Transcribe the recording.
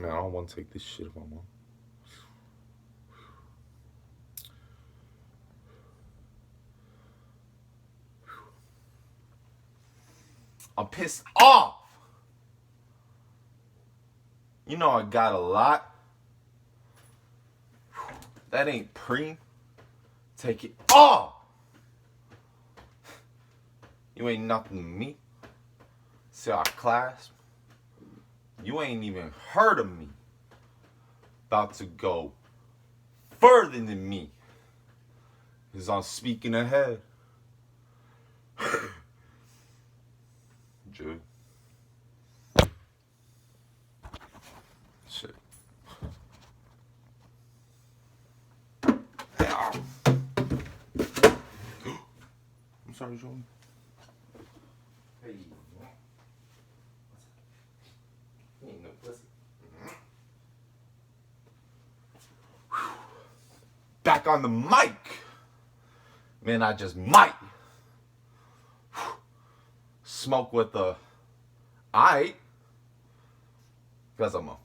Man, I don't want to take this shit if I'm on. I'm pissed off. You know I got a lot. That ain't pre. Take it off. You ain't nothing to me. See our clasp? You ain't even heard of me. About to go further than me. Cause I'm speaking ahead. Dude. Shit. Ow. I'm sorry, Joey. Hey. You ain't no pussy. Back on the mic. Man, I just might. Smoke with the aight. Because I'm a